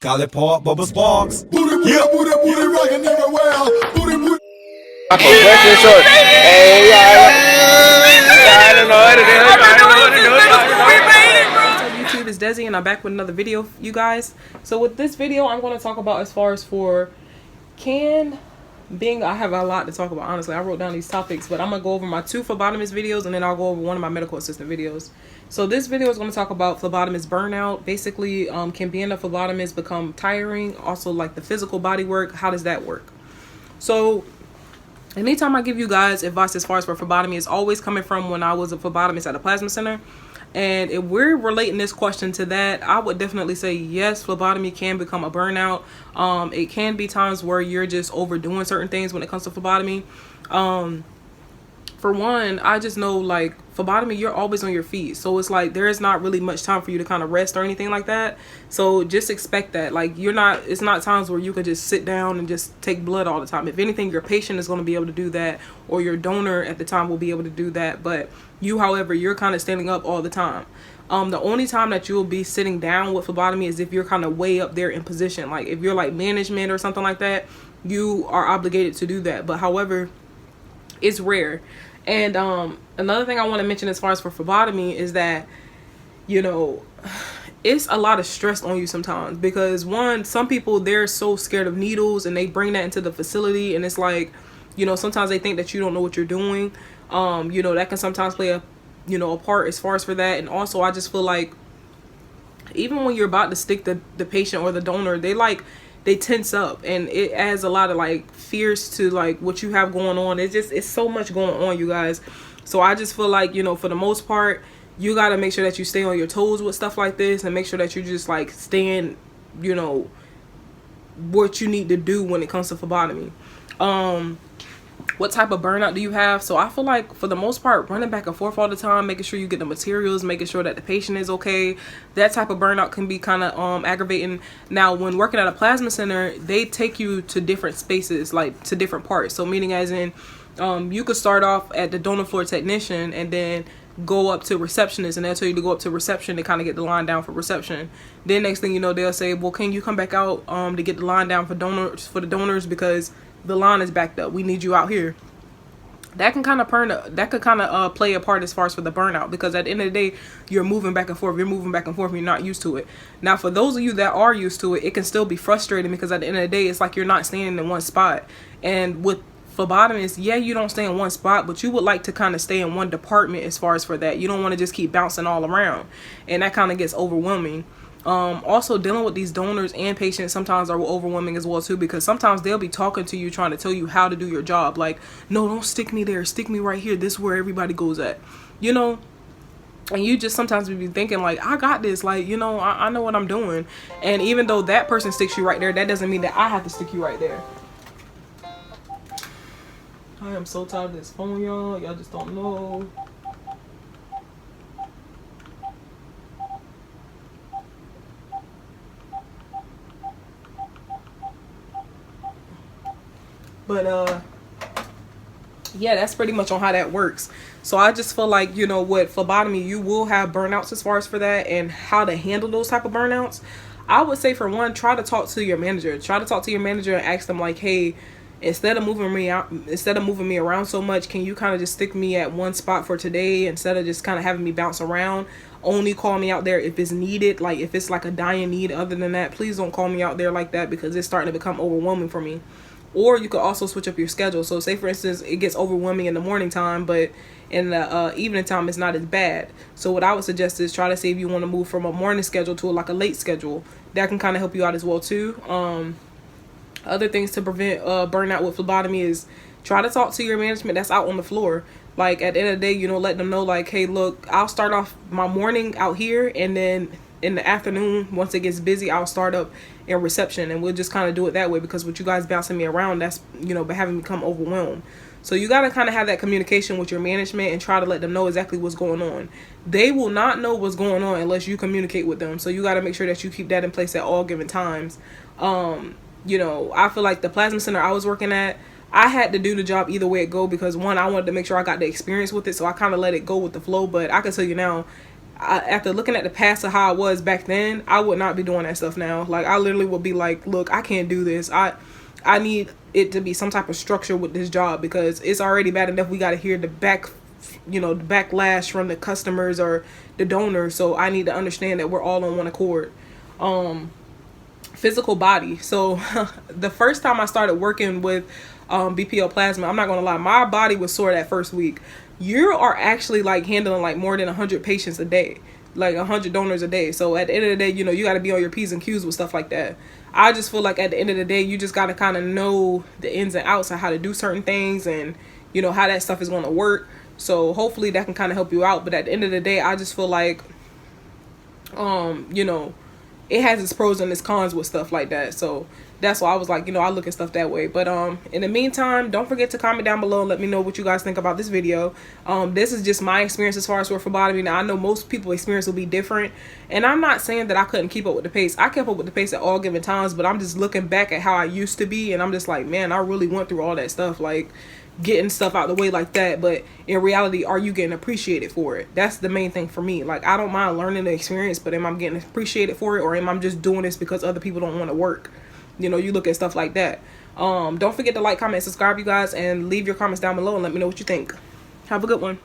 Call it Park Bubba Sparks. Booty rockin' everywhere. Booty. Short. Hey, I don't know what to do. What's up, YouTube? It's Desi, and I'm back with another video, you guys. So with this video, I'm going to talk about as far as for I have a lot to talk about, honestly. I wrote down these topics, but I'm going to go over my 2 phlebotomist videos, and then I'll go over one of my medical assistant videos. So this video is going to talk about phlebotomist burnout. Basically, can being a phlebotomist become tiring? Also, like the physical body work, how does that work? So anytime I give you guys advice as far as for phlebotomy, it's always coming from when I was a phlebotomist at a plasma center. And if we're relating this question to that, I would definitely say yes, phlebotomy can become a burnout. It can be times where you're just overdoing certain things when it comes to phlebotomy. For one, I just know, like, phlebotomy, you're always on your feet. So it's like there is not really much time for you to kind of rest or anything like that. So just expect that. Like, it's not times where you could just sit down and just take blood all the time. If anything, your patient is going to be able to do that, or your donor at the time will be able to do that. But you, however, you're kind of standing up all the time. The only time that you'll be sitting down with phlebotomy is if you're kind of way up there in position. Like if you're like management or something like that, you are obligated to do that. But however, it's rare. And another thing I want to mention as far as for phlebotomy is that, you know, it's a lot of stress on you sometimes, because one, some people, they're so scared of needles and they bring that into the facility, and it's like, you know, sometimes they think that you don't know what you're doing. You know, that can sometimes play a part as far as for that. And also, I just feel like even when you're about to stick the patient or the donor, they tense up, and it adds a lot of like fears to like what you have going on. It's so much going on, you guys. So I just feel like, you know, for the most part, you got to make sure that you stay on your toes with stuff like this, and make sure that you just like staying, you know, what you need to do when it comes to phlebotomy. What type of burnout do you have? So I feel like for the most part, running back and forth all the time, making sure you get the materials, making sure that the patient is okay, that type of burnout can be kind of aggravating. Now, when working at a plasma center, they take you to different spaces, like to different parts. So meaning as in, you could start off at the donor floor technician and then go up to receptionist, and they'll tell you to go up to reception to kind of get the line down for reception. Then next thing you know, they'll say, well, can you come back out to get the line down for the donors because the line is backed up, we need you out here. That can kind of play a part as far as for the burnout, because at the end of the day, you're moving back and forth, and you're not used to it. Now, for those of you that are used to it, it can still be frustrating, because at the end of the day, it's like you're not standing in one spot. And with phlebotomists, yeah, you don't stay in one spot, but you would like to kind of stay in one department as far as for that. You don't want to just keep bouncing all around, and that kind of gets overwhelming. Also, dealing with these donors and patients sometimes are overwhelming as well too, because sometimes they'll be talking to you, trying to tell you how to do your job. Like, no, don't stick me there, stick me right here, this is where everybody goes at, you know. And you just sometimes be thinking like, I got this, like, you know, I know what I'm doing. And even though that person sticks you right there, that doesn't mean that I have to stick you right there. I am so tired of this phone, y'all just don't know. But yeah, that's pretty much on how that works. So I just feel like, you know, with phlebotomy, you will have burnouts as far as for that, and how to handle those type of burnouts. I would say, for one, try to talk to your manager. Try to talk to your manager and ask them like, hey, instead of moving me around so much, can you kind of just stick me at one spot for today, instead of just kind of having me bounce around? Only call me out there if it's needed. Like if it's like a dying need. Other than that, please don't call me out there like that, because it's starting to become overwhelming for me. Or you could also switch up your schedule. So say, for instance, it gets overwhelming in the morning time, but in the evening time, it's not as bad. So what I would suggest is try to see if you want to move from a morning schedule to like a late schedule. That can kind of help you out as well too. Other things to prevent burnout with phlebotomy is try to talk to your management that's out on the floor. Like at the end of the day, you know, let them know like, hey, look, I'll start off my morning out here, and then in the afternoon, once it gets busy, I'll start up in reception, and we'll just kind of do it that way, because with you guys bouncing me around, that's, you know, having me become overwhelmed. So you got to kind of have that communication with your management and try to let them know exactly what's going on. They will not know what's going on unless you communicate with them. So you got to make sure that you keep that in place at all given times. You know, I feel like the plasma center I was working at, I had to do the job either way it go, because one, I wanted to make sure I got the experience with it, so I kind of let it go with the flow. But I can tell you now, after looking at the past of how I was back then, I would not be doing that stuff now. Like, I literally would be like, look, I can't do this. I need it to be some type of structure with this job, because it's already bad enough we got to hear the backlash from the customers or the donors. So I need to understand that we're all on one accord. Physical body. So the first time I started working with BPL plasma, I'm not gonna lie, my body was sore that first week. You are actually like handling like more than 100 patients a day, like 100 donors a day. So at the end of the day, you know, you got to be on your P's and Q's with stuff like that. I just feel like at the end of the day, you just got to kind of know the ins and outs of how to do certain things, and you know how that stuff is going to work. So hopefully that can kind of help you out. But at the end of the day, I just feel like you know, it has its pros and its cons with stuff like that. So that's why I was like, you know, I look at stuff that way. But in the meantime, don't forget to comment down below and let me know what you guys think about this video. This is just my experience as far as with phlebotomy. Now, I know most people's experience will be different, and I'm not saying that I couldn't keep up with the pace. I kept up with the pace at all given times, but I'm just looking back at how I used to be, and I'm just like, man, I really went through all that stuff, like getting stuff out the way like that. But in reality, are you getting appreciated for it? That's the main thing for me. Like, I don't mind learning the experience, but am I getting appreciated for it, or am I just doing this because other people don't want to work? You know, you look at stuff like that. Don't forget to like, comment, subscribe, you guys, and leave your comments down below and let me know what you think. Have a good one.